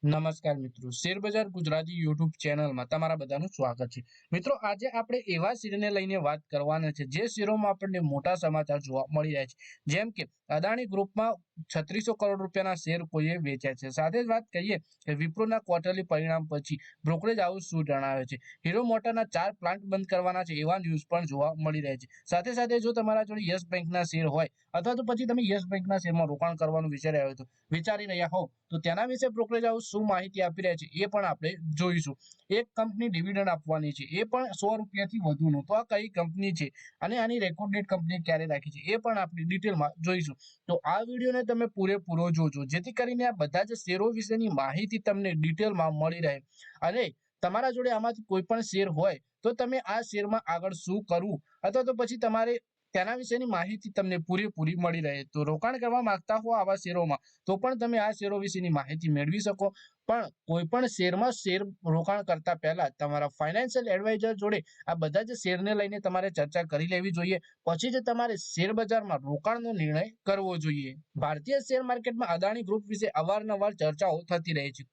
નમસ્કાર મિત્રો, શેરબજાર ગુજરાતી યુટ્યુબ ચેનલમાં તમારા બધાનું સ્વાગત છે। મિત્રો, આજે આપણે એવા શેરને લઈને વાત કરવાના છે જે શેરોમાં આપણને મોટા સમાચાર જોવા મળી રહ્યા છે, જેમ કે અદાણી ગ્રુપમાં 3600 કરોડ રૂપિયાના શેર કોઈએ વેચ્યા છે। સાથે જ વાત કરીએ કે વિપ્રોના ક્વાર્ટરલી પરિણામ પછી બ્રોકરેજ હાઉસ શું જણાવે છે। હીરો મોટરના 4 પ્લાન્ટ બંધ કરવાના છે એવા ન્યૂઝ પણ જોવા મળી રહ્યા છે। સાથે સાથે જો તમારા જોડે યસ બેંકના શેર હોય અથવા તો પછી તમે યસ બેંકના શેરમાં રોકાણ કરવાનું વિચારી રહ્યા હોવ તો તેના વિશે બ્રોકરેજ હાઉસ શું માહિતી આપી રહ્યા છે એ પણ આપણે જોઈશું। એક કંપની ડિવિડન્ડ આપવાની છે, એ પણ 100 રૂપિયાથી વધુનો, તો આ કઈ કંપની છે અને આની રેકોર્ડ ડેટ કંપની ક્યારે રાખી છે એ પણ આપણે ડિટેલમાં જોઈશું। તો આ વિડીયોને તમે પૂરેપૂરો જોજો, જેથી કરીને આ બધા જ શેરો વિશેની માહિતી તમને ડિટેલમાં મળી રહે અને તમારા જોડે આમાંથી કોઈ પણ શેર હોય તો તમે આ શેરમાં આગળ શું કરવું અથવા તો પછી તમારે તેના વિશેની માહિતી તમને પૂરેપૂરી મળી રહે। તો રોકાણ કરવા માંગતા હો આવા શેરોમાં તો પણ તમે આ શેરો વિશેની માહિતી મેળવી શકો। પણ કોઈ પણ શેરમાં શેર રોકાણ કરતા પહેલા તમારા ફાઇનાન્શિયલ એડવાઇઝર જોડે આ બધા જ શેરને લઈને તમારે ચર્ચા કરી લેવી જોઈએ, પછી જ તમારે શેર બજારમાં રોકાણનો નિર્ણય કરવો જોઈએ। ભારતીય શેર માર્કેટમાં અદાણી ગ્રુપ વિશે અવારનવાર ચર્ચાઓ થતી રહે છે।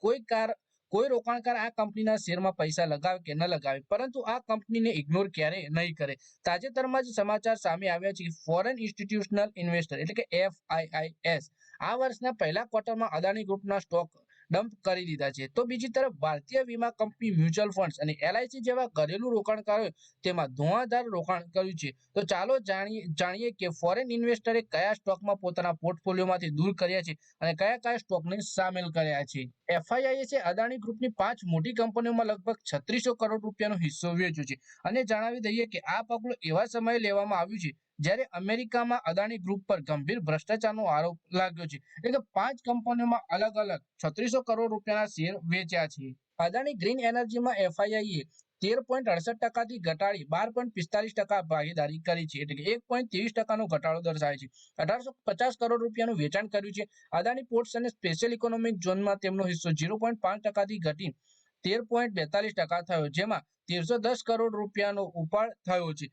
કોઈ રોકાણકાર આ કંપનીના શેરમાં પૈસા લગાવે કે ન લગાવે, પરંતુ આ કંપનીને ઇગ્નોર ક્યારેય નહીં કરે। તાજેતરમાં જ સમાચાર સામે આવ્યા છે કે ફોરેન ઇન્સ્ટિટ્યુશનલ ઇન્વેસ્ટર એટલે કે FIIs આ વર્ષના પહેલા ક્વાર્ટરમાં અદાણી ગ્રુપના સ્ટોક ડમ્પ કરી દીધા છે। તો બીજી તરફ ભારતીય વીમા કંપની, મ્યુચ્યુઅલ ફંડ્સ અને LIC જેવા ઘરેલું રોકાણકારોએ તેમાં ધુઆંધાર રોકાણ કર્યું છે। તો ચાલો જાણીએ કે ફોરેન ઇન્વેસ્ટરે કયા સ્ટોકમાં પોતાના પોર્ટફોલિયોમાંથી દૂર કર્યા છે અને કયા સ્ટોકને સામેલ કર્યા છે। FIIએ અદાણી ગ્રુપની 5 મોટી કંપનીઓમાં લગભગ 3600 કરોડ રૂપિયાનો હિસ્સો વેચ્યો છે અને જણાવી દઈએ કે આ પગલું એવા સમયે લેવામાં આવ્યું છે જ્યારે અમેરિકામાં અદાણી ગ્રુપ પર ગંભીર ભ્રષ્ટાચારનો આરોપ લાગ્યો છે। એટલે કે 5 કંપનીઓમાં અલગ અલગ 3600 કરોડ રૂપિયાના શેર વેચ્યા છે। અદાણી ગ્રીન એનર્જીમાં FIIએ 13.68% ઘટાડી 12.45% ભાગીદારી કરી છે, એટલે કે 1.23% ઘટાડો દર્શાવે છે। 1850 કરોડ રૂપિયાનું વેચાણ કર્યું છે। અદાણી પોર્ટ્સ અને સ્પેશિયલ ઇકોનોમિક ઝોનમાં તેમનો હિસ્સો 0.5%થી ઘટી 13.42% થયો, જેમાં 1310 કરોડ રૂપિયાનો ઉપાડ થયો છે।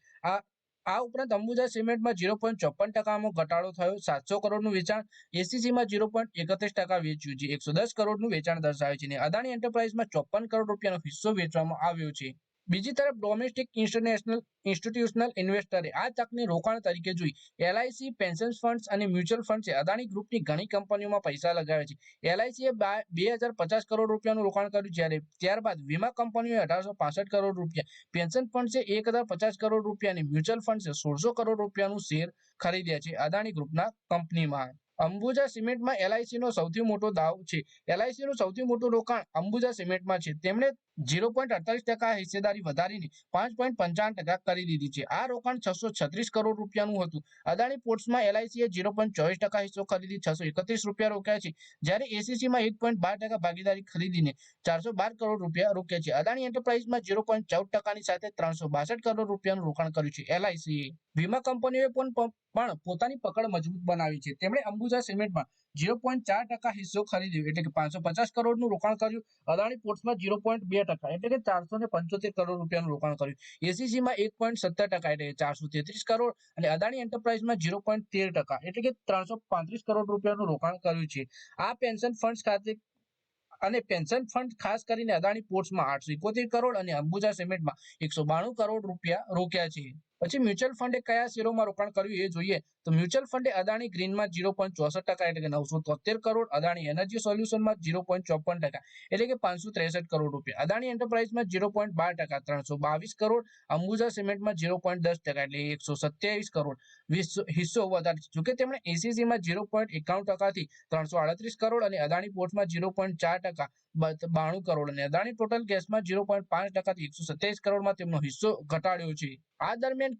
આ ઉપરાંત અંબુજા સિમેન્ટમાં 0.54%માં ઘટાડો થયો, 700 કરોડનું વેચાણ। એસીસીમાં 0.31% વેચ્યું છે, 110 કરોડનું વેચાણ દર્શાવે છે અને અદાણી એન્ટરપ્રાઇઝમાં 54 કરોડ રૂપિયાનો હિસ્સો વેચવામાં આવ્યો છે। બીજી તરફ ડોમેસ્ટિક ઇન્સ્ટિટ્યુશનલ ઇન્વેસ્ટરે આ તકને રોકાણ તરીકે જોઈ। LIC, પેન્શન ફંડ્સ અને મ્યુચ્યુઅલ ફંડ્સે અદાણી ગ્રુપની ઘણી કંપનીઓમાં પૈસા લગાવ્યા છે। LICએ 2050 કરોડ રૂપિયાનું રોકાણ કર્યું, જ્યારે ત્યારબાદ વીમા કંપનીઓએ 1865 કરોડ રૂપિયા, પેન્શન ફંડ્સે 1050 કરોડ રૂપિયા અને મ્યુચ્યુઅલ ફંડ્સે 1600 કરોડ રૂપિયાનું શેર ખરીદ્યા છે અદાણી ગ્રુપના કંપનીમાં। અંબુજા સિમેન્ટમાં LICનો સૌથી મોટો દાવ છે। LICનું સૌથી મોટું રોકાણ અંબુજા સિમેન્ટમાં છે। તેમણે 0.48% હિસ્સેદારી વધારીને 5.55% કરી દીધી છે। આ રોકાણ 636 કરોડ રૂપિયાનું હતું। અદાણી પોર્ટ્સમાં LICએ 0.24% હિસ્સો ખરીદી 631 રૂપિયા રોક્યા છે, જ્યારે એસીસીમાં 1.12% ભાગીદારી ખરીદીને 412 કરોડ રૂપિયા રોક્યા છે। અદાણી એન્ટરપ્રાઇઝમાં 0.14%ની સાથે 362 કરોડ રૂપિયાનું રોકાણ કર્યું છે LICએ। વીમા કંપનીઓએ પણ પોતાની પકડ મજબૂત બનાવી છે। તેમણે અંબુજા સિમેન્ટમાં 0.4% હિસ્સો ખરીદ્યો, એટલે કે 550 કરોડનું રોકાણ કર્યું। અદાણી પોર્ટ્સમાં 0.2% એટલે કે 475 કરોડ રૂપિયાનું રોકાણ કર્યું। એસીસીમાં 1.17% એટલે કે 433 કરોડ અને અદાણી એન્ટરપ્રાઇઝમાં 0.13% એટલે કે 335 કરોડ રૂપિયાનું રોકાણ કર્યું છે। આ પેન્શન ફંડ ખાસ કરીને અદાણી પોર્ટ્સમાં 871 કરોડ અને અંબુજા સિમેન્ટમાં 192 કરોડ રૂપિયા રોક્યા છે। પછી મ્યુચ્યુઅલ ફંડે કયા શેરોમાં રોકાણ કર્યું એ જોઈએ તો મ્યુચ્યુઅલ ફંડે અદાણી ગ્રીનમાં 0.64% એટલે કે 973 કરોડ, અદાણી એનર્જી સોલ્યુશનમાં 0.54% એટલે કે 563 કરોડ રૂપિયા, અદાણી એન્ટરપ્રાઇઝમાં 0.12% 322 કરોડ, અંબુજા સિમેન્ટમાં 0.10% એટલે 127 કરોડ હિસ્સો વધારે છે। જોકે તેમણે એસીસીમાં 0.91%થી 338 કરોડ અને અદાણી પોર્ટ્સમાં 0.4% 92 કરોડ અને અદાણી ટોટલ ગેસમાં 0.5%થી 127 કરોડમાં તેમનો હિસ્સો ઘટાડ્યો છે। આ દરમિયાન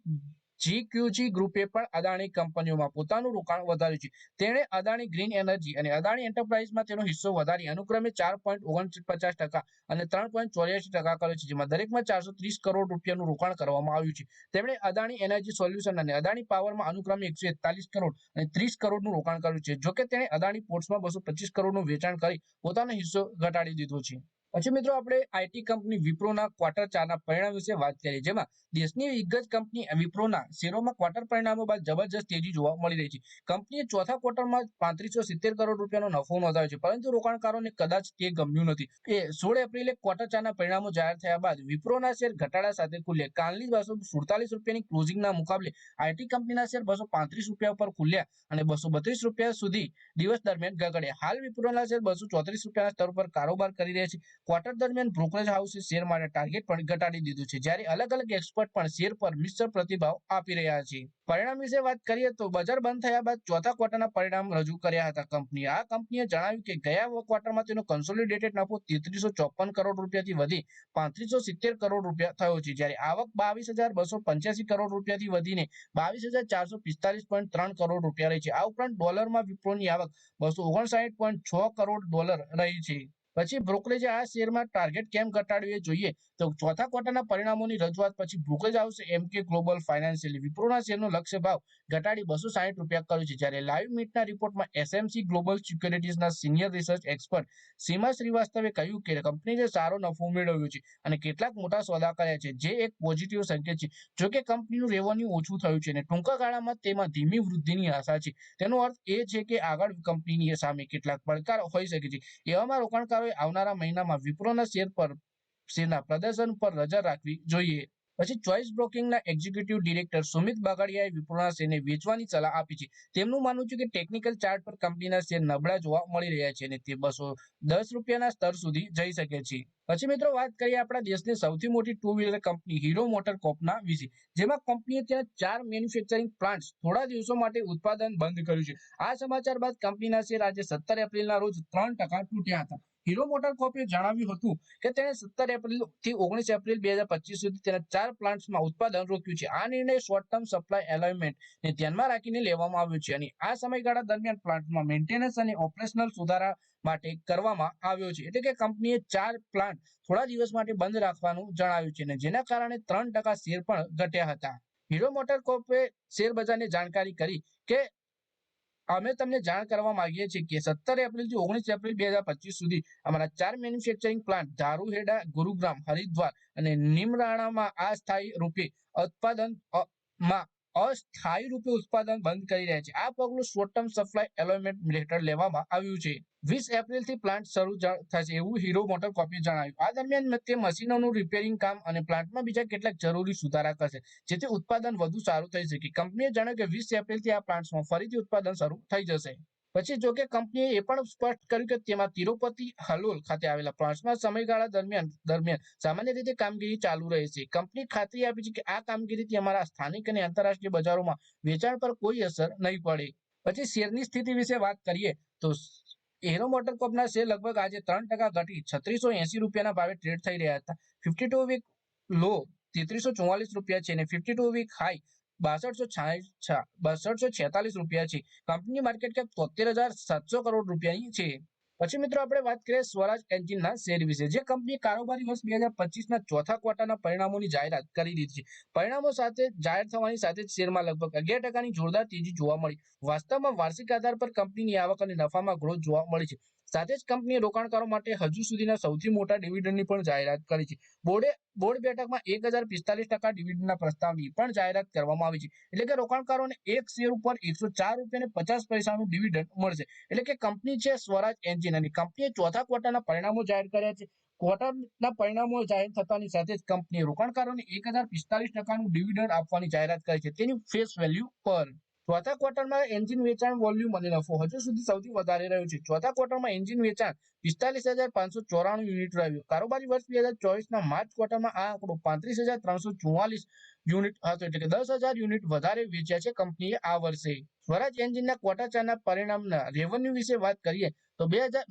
GQG ગ્રુપે પણ અદાણી કંપનીઓમાં પોતાનું રોકાણ વધાર્યું છે। તેણે અદાણી ગ્રીન એનર્જી અને અદાણી એન્ટરપ્રાઇઝમાં તેનો હિસ્સો વધારી અનુક્રમે 4.49% અને 3.84% કર્યો છે, જેમાં દરેકમાં 430 કરોડ રૂપિયાનું રોકાણ કરવામાં આવ્યું છે। તેમણે અદાણી એનર્જી સોલ્યુશન અને અદાણી પાવરમાં અનુક્રમે 141 કરોડ અને 30 કરોડનું રોકાણ કર્યું છે। જોકે તેણે અદાણી પોર્ટ્સમાં 225 કરોડનું વેચાણ કરી પોતાનો હિસ્સો ઘટાડી દીધો છે। પછી મિત્રો આપણે આઈટી કંપની વિપ્રોના ક્વાર્ટર 4ના પરિણામ વિશે વાત કરીએ, જેમાં દેશની દિગ્ગજ કંપની વિપ્રોના શેરોમાં ક્વાર્ટર પરિણામો બાદ જબરજસ્ત તેજી જોવા મળી રહી છે. કંપનીએ ચોથા ક્વાર્ટરમાં 3570 કરોડ રૂપિયાનો નફો નોંધાવ્યો છે, પરંતુ રોકાણકારોને કદાચ તે ગમ્યું નથી. 16 એપ્રિલે ક્વાર્ટર 4ના પરિણામો જાહેર થયા બાદ વિપ્રોના શેર ઘટાડા સાથે ખુલ્યા. કાલની 247 રૂપિયાની ક્લોઝિંગના મુકાબલે આઈટી કંપનીના શેર 235 રૂપિયા પર ખુલ્યા અને 232 રૂપિયા સુધી દિવસ દરમિયાન ગગડ્યા. હાલ વિપ્રોના શેર 234 રૂપિયાના સ્તર પર કારોબાર કરી રહ્યા છે. ક્વાર્ટર દરમિયાન બ્રોકરેજ હાઉસે શેર માટે ટાર્ગેટ પણ ઘટાડી દીધું છે, જ્યારે અલગ અલગ એક્સપર્ટ પણ શેર પર મિશ્ર પ્રતિભાવ આપી રહ્યા છે. પરિણામ વિશે વાત કરીએ તો બજાર બંધ થયા બાદ ચોથા ક્વાર્ટરના પરિણામ રજૂ કર્યા હતા. કંપનીએ જણાવ્યું કે ગયા ક્વાર્ટરમાં તેનો કન્સોલિડેટેડ નફો 3354 કરોડ રૂપિયાથી વધી 3570 કરોડ રૂપિયા થયો છે, જ્યારે આવક 22,285 કરોડ રૂપિયાથી વધીને 22,445.3 કરોડ રૂપિયા રહી છે. આ ઉપરાંત ડોલરમાં વિપ્રોની આવક $259.6 કરોડ રહી છે. પછી બ્રોકરેજે આ શેરમાં ટાર્ગેટ કેમ ઘટાડ્યું એ જોઈએ તો ચોથા ક્વાર્ટરના પરિણામોની રજૂઆત પછી બ્રોકરેજ હાઉસે એમકે ગ્લોબલ ફાઇનાન્શિયલી વિપ્રોના શેરનો લક્ષ્ય ભાવ ઘટાડી 260 રૂપિયા કર્યો છે, જ્યારે લાઈવ મીટના રિપોર્ટમાં એસએમસી ગ્લોબલ સિક્યોરિટીઝના સિનિયર રિસર્ચ એક્સપર્ટ સીમા શ્રીવાસ્તવે કહ્યું કે કંપનીએ સારો નફો મેળવ્યો છે અને કેટલાક મોટા સોદા કર્યા છે, જે એક પોઝિટિવ સંકેત છે. જોકે કંપનીનું રેવન્યુ ઓછું થયું છે અને ટૂંકા ગાળામાં તેમાં ધીમી વૃદ્ધિની આશા છે. તેનો અર્થ એ છે કે આગળ કંપનીની સામે કેટલાક પડકાર હોઈ શકે છે. એવામાં રોકાણકારોએ આવનારા મહિનામાં વિપ્રોના શેરના પ્રદર્શન પર નજર રાખવી જોઈએ. પછી ચોઇસ બ્રોકિંગના એક્ઝિક્યુટિવ ડિરેક્ટર સુમિત બાગડિયાએ વિપ્રોના શેરને વેચવાની સલાહ આપી છે. તેમનું માનવું છે કે ટેકનિકલ ચાર્ટ પર કંપનીના શેર નબળા જોવા મળી રહ્યા છે અને તે 210 રૂપિયાના સ્તર સુધી જઈ શકે છે. પછી મિત્રો વાત કરીએ આપણા દેશની સૌથી મોટી ટુ વ્હીલર કંપની હીરો મોટરકોર્પના વિશે, જેમાં કંપનીએ તેના 4 મેન્યુફેક્ચરિંગ પ્લાન્ટ્સ થોડા દિવસો માટે ઉત્પાદન બંધ કર્યું છે. આ સમાચાર બાદ કંપનીના શેર આજે 17 એપ્રિલના રોજ 3% તૂટ્યા હતા. હીરો મોટરકોર્પે જણાવ્યું હતું કે તેણે 17 એપ્રિલથી 19 એપ્રિલ 2025 સુધી તેના 4 પ્લાન્ટ્સમાં ઉત્પાદન રોક્યું છે. આ નિર્ણય શોર્ટ ટર્મ સપ્લાય એલાઇનમેન્ટને ધ્યાનમાં રાખીને લેવામાં આવ્યો છે અને આ સમયગાળા દરમિયાન પ્લાન્ટમાં મેન્ટેનન્સ અને ઓપરેશનલ સુધારા માટે કરવામાં આવ્યો છે. એટલે કે કંપનીએ 4 પ્લાન્ટ થોડા દિવસ માટે બંધ રાખવાનું જણાવ્યું છે અને જેના કારણે 3% શેર પણ ઘટ્યા હતા. હીરો મોટરકોર્પે શેર બજારને જાણકારી કરી કે અમે તમને જાણ કરવા માંગીએ છીએ કે 17 એપ્રિલથી 19 એપ્રિલ 2025 સુધી અમારા 4 મેન્યુફેક્ચરિંગ પ્લાન્ટ ધારુહેડા, ગુરુગ્રામ, હરિદ્વાર અને નિમરાણામાં અસ્થાયી રૂપે ઉત્પાદન બંધ કરી રહ્યા છે. આ પગલું શોર્ટ ટર્મ સપ્લાય એલાઇનમેન્ટ હેઠળ લેવામાં આવ્યું છે. 20 એપ્રિલથી પ્લાન્ટ શરૂ થશે એવું હીરો મોટરકોર્પે જણાવ્યું. આ દરમિયાન તે મશીનોનું રિપેરિંગ કામ અને પ્લાન્ટમાં બીજા કેટલાક જરૂરી સુધારા કરશે, જેથી ઉત્પાદન વધુ સારું થઈ શકે. કંપનીએ જણાવ્યું કે 20 એપ્રિલથી આ પ્લાન્ટ્સમાં ફરીથી ઉત્પાદન શરૂ થઈ જશે. પછી જોકે કંપનીએ એ પણ સ્પષ્ટ કર્યું કે તેમાં તિરુપતિ હલોલ ખાતે આવેલા પ્લાન્ટ્સમાં સમયગાળા દરમિયાન સામાન્ય રીતે કામગીરી ચાલુ રહેશે. કંપની ખાતરી આપી છે કે આ કામગીરીથી અમારા સ્થાનિક અને આંતરરાષ્ટ્રીય બજારોમાં વેચાણ પર કોઈ અસર નહીં પડે. પછી શેરની સ્થિતિ વિશે વાત કરીએ તો હીરો મોટરકોર્પના શેર લગભગ આજે 3% ઘટી 3680 રૂપિયાના ભાવે ટ્રેડ થઈ રહ્યા હતા. 52 વીક લો 3344 રૂપિયા છે અને 52 વીક હાઈ 6246 રૂપિયા છે. કંપની માર્કેટ કેપ 73,700 કરોડ રૂપિયાની છે. પછી મિત્રો આપણે વાત કરીએ સ્વરાજ એન્જિનના શેર વિશે, જે કંપની કારોબારી વર્ષ 2025ના ચોથા ક્વાર્ટરના પરિણામોની જાહેરાત કરી દીધી છે. પરિણામો સાથે જાહેર થવાની સાથે જ શેરમાં લગભગ 11%ની જોરદાર તેજી જોવા મળી. વાસ્તવમાં વાર્ષિક આધાર પર કંપનીની આવક અને નફામાં ગ્રોથ જોવા મળી છે. સાથે જ કંપનીએ રોકાણકારો માટે હજુ સુધીના સૌથી મોટા ડિવિડન્ડની પણ જાહેરાત કરી છે. બોર્ડ બેઠકમાં 1045% ડિવિડન્ડના પ્રસ્તાવની પણ જાહેરાત કરવામાં આવી છે. એટલે કે રોકાણકારોને એક શેર ઉપર 104.50 ડિવિડન્ડ મળશે. એટલે કે કંપની છે સ્વરાજ એન્જિન અને કંપનીએ ચોથા ક્વાર્ટરના પરિણામો જાહેર કર્યા છે. ક્વાર્ટરના પરિણામો જાહેર થતાની સાથે જ કંપનીએ રોકાણકારોને 1045% ડિવિડન્ડ આપવાની જાહેરાત કરી છે, તેની ફેસ વેલ્યુ પર. ચોથા ક્વાર્ટરમાં એન્જિન વેચાણ વોલ્યુમ અને નફો હજુ સુધી સૌથી વધારે રહ્યો છે. ચોથા ક્વાર્ટરમાં એન્જિન વેચાણ 45,594 યુનિટ રહ્યું. કારોબારી વર્ષ 2024ના માર્ચ ક્વાર્ટરમાં આ આંકડો 35,344 યુનિટ હતો, એટલે કે 10,000 યુનિટ વધારે વેચ્યા છે કંપનીએ આ વર્ષે. સ્વરાજ એન્જિનના ક્વાર્ટર 4ના પરિણામના રેવન્યુ વિશે વાત કરીએ તો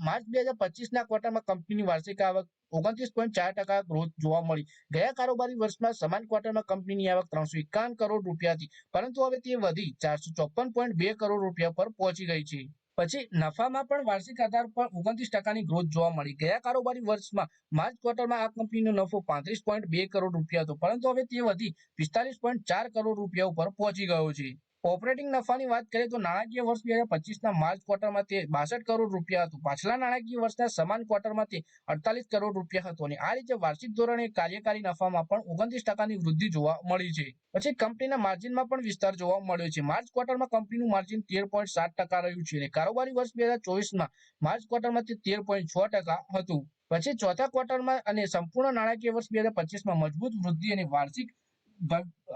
માર્ચ 2025ના ક્વાર્ટરમાં કંપનીની વાર્ષિક આવક 29.4% ગ્રોથ જોવા મળી. ગયા કારોબારી વર્ષમાં સમાન ક્વાર્ટરમાં કંપનીની આવક 351 કરોડ રૂપિયા હતી, પરંતુ હવે તે વધી 454.2 કરોડ રૂપિયા પર પહોંચી ગઈ છે. પછી નફામાં પણ વાર્ષિક આધાર પર 29%ની ગ્રોથ જોવા મળી. ગયા કારોબારી વર્ષમાં માર્ચ ક્વાર્ટરમાં આ કંપનીનો નફો 35.2 કરોડ રૂપિયા હતો, પરંતુ હવે તે વધી 45.4 કરોડ રૂપિયા ઉપર પહોંચી ગયો છે. ઓપરેટિંગ નફાની વાત કરીએ તો નાણાકીય વર્ષ 2025ના માર્ચ ક્વાર્ટરમાં તે 62 કરોડ રૂપિયા હતું. પાછલા નાણાકીય વર્ષના સમાન ક્વાર્ટરમાં તે 48 કરોડ રૂપિયા હતું અને આ રીતે વાર્ષિક ધોરણે કાર્યકારી નફામાં પણ 29% વૃદ્ધિ જોવા મળી છે. પછી કંપનીના માર્જિનમાં પણ વિસ્તાર જોવા મળ્યો છે. માર્ચ ક્વાર્ટરમાં કંપનીનું માર્જિન 13.7% રહ્યું છે અને કારોબારી વર્ષ 2024માં માર્ચ ક્વાર્ટરમાં તે 13.6% હતું. પછી ચોથા ક્વાર્ટરમાં અને સંપૂર્ણ નાણાકીય વર્ષ 2025માં મજબૂત વૃદ્ધિ અને વાર્ષિક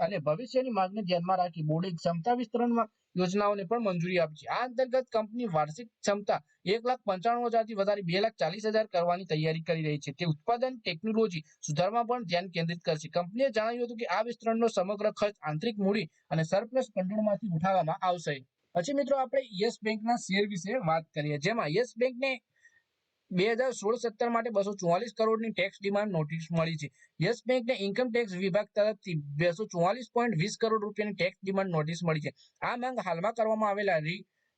અને ભવિષ્યની માંગને ધ્યાનમાં રાખી બોર્ડે ક્ષમતા વિસ્તરણમાં યોજનાઓને પણ મંજૂરી આપી છે. આ અંતર્ગત કંપની વાર્ષિક ક્ષમતા 1,95,000થી વધારી 2,40,000 કરવાની તૈયારી કરી રહી છે. તે ઉત્પાદન ટેકનોલોજી સુધારવામાં પણ ધ્યાન કેન્દ્રિત કરશે. કંપનીએ જણાવ્યું હતું કે આ વિસ્તરણનો સમગ્ર ખર્ચ આંતરિક મૂડી અને સરપ્લસ ભંડોળમાંથી ઉઠાવવામાં આવશે. પછી મિત્રો આપણે યસ બેંકના શેર વિશે વાત કરીએ, જેમાં યસ બેંકને 2016-17 માટે 244 કરોડની ટેક્સ ડિમાન્ડ નોટિસ મળી છે. યસ બેંકને ઇન્કમ ટેક્સ વિભાગ તરફથી 244.20 કરોડ રૂપિયાની ટેક્સ ડિમાન્ડ નોટિસ મળી છે. આ માંગ હાલમાં કરવામાં આવેલા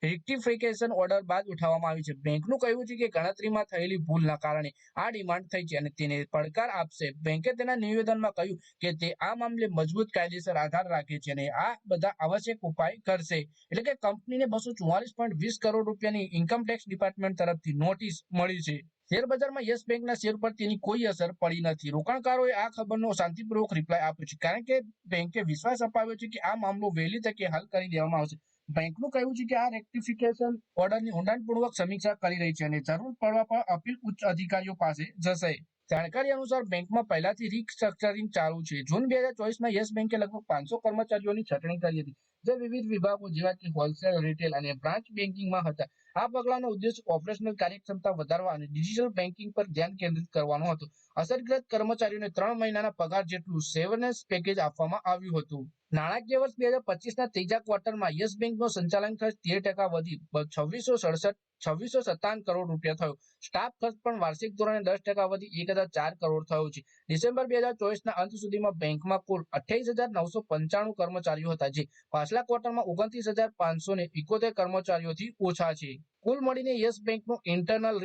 રેક્ટિફિકેશન ઓર્ડર બાદ ઉઠાવવામાં આવી છે. બેંકનું કહેવું છે કે ગણતરીમાં થયેલી ભૂલના કારણે આ ડિમાન્ડ થઈ છે અને તેને પડકાર આપશે. બેંકે તેના નિવેદનમાં કહ્યું કે તે આ મામલે મજબૂત કાયદેસર આધાર રાખે છે અને આ બધા આવશ્યક ઉપાય કરશે. એટલે કે કંપનીને 244.20 કરોડ રૂપિયાની ઇન્કમ ટેક્સ ડિપાર્ટમેન્ટ તરફથી નોટિસ મળી છે. શેર બજારમાં યસ બેંકના શેર પર તેની કોઈ અસર પડી નથી. રોકાણકારોએ આ ખબરનો શાંતિપૂર્વક રિપ્લાય આપ્યો છે, કારણ કે બેંકે વિશ્વાસ અપાવ્યો છે કે આ મામલો વહેલી તકે હલ કરી દેવામાં આવશે. બેંકનું કહેવું છે કે આ રેક્ટિફિકેશન ઓર્ડરની ઊંડાણપૂર્વક સમીક્ષા કરી રહી છે અને જરૂર પડવા પર અપીલ ઉચ્ચ અધિકારીઓ પાસે જશે. જાણકારી અનુસાર બેંકમાં પહેલાથી રિસ્ટ્રક્ચરિંગ ચાલુ છે. જૂન 2024માં યસ બેંકે લગભગ 500 કર્મચારીઓની છટણી કરી હતી, જે વિવિધ વિભાગો જેવા કે હોલસેલ, રિટેલ અને બ્રાન્ચ બેન્કિંગમાં હતા. આ પગલાંનો ઉદ્દેશ ઓપરેશનલ કાર્યક્ષમતા વધારવા અને ડિજિટલ બેન્કિંગ પર ધ્યાન કેન્દ્રિત કરવાનો હતો. અસરગ્રસ્ત કર્મચારીઓને 3 મહિનાના પગાર જેટલું સેવરનેસ પેકેજ આપવામાં આવ્યું હતું. નાણાકીય વર્ષ 2025ના ત્રીજા ક્વાર્ટરમાં યસ બેંકનો સંચાલન ખર્ચ 13% વધી 2657 કરોડ રૂપિયા થયો. સ્ટાફ ખર્ચ પણ વાર્ષિક ધોરણે 10% વધી 1,004 કરોડ થયો છે. ડિસેમ્બર 2024ના અંત સુધીમાં બેંકમાં કુલ 28,995 કર્મચારીઓ હતા, જે પાછલા ક્વાર્ટરમાં 29,571 કર્મચારીઓથી ઓછા છે. કુલ મળીને યસ બેંકનું ઇન્ટરનલ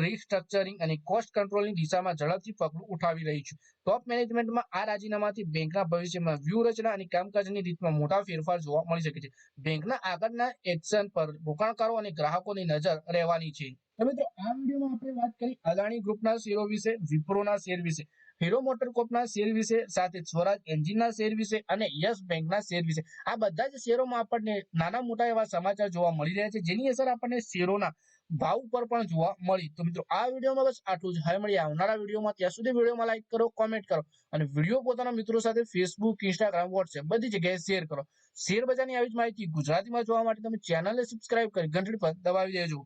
રિસ્ટ્રક્ચરિંગ અને કોસ્ટ કંટ્રોલની દિશામાં ઝડપથી પગલું ઉઠાવી રહી છે. ટોપ મેનેજમેન્ટમાં આ રાજીનામાથી બેંકના ભવિષ્યમાં વ્યૂહરચના અને કામકાજની રીતમાં મોટા ફેરફાર જોવા મળી શકે છે. બેંકના આગળના એક્શન પર રોકાણકારો અને ગ્રાહકોની નજર રહેવાની છે. તો મિત્રો, આ વિડીયોમાં આપણે વાત કરી અદાણી ગ્રુપના શેરો વિશે, વિપ્રોના શેર વિશે, હીરો મોટરકોર્પના શેર વિશે, સાથે સ્વરાજ એન્જિનના શેર વિશે અને યસ બેંકના શેર વિશે. આ બધા જ શેરોમાં આપણને નાના મોટા એવા સમાચાર જોવા મળી રહ્યા છે, જેની અસર આપણને શેરોના ભાવ ઉપર પણ જોવા મળી. તો મિત્રો, આ વિડીયોમાં બસ આટલું જ. હવે મળીએ આવનારા વિડીયોમાં. ત્યાં સુધી વિડીયોમાં લાઈક કરો, કોમેન્ટ કરો અને વિડીયો પોતાના મિત્રો સાથે ફેસબુક, ઇન્સ્ટાગ્રામ, વોટ્સએપ બધી જગ્યાએ શેર કરો. શેર બજારની આવી જ માહિતી ગુજરાતીમાં જોવા માટે તમે ચેનલને સબસ્ક્રાઇબ કરી ઘંટડી પર દબાવી દેજો.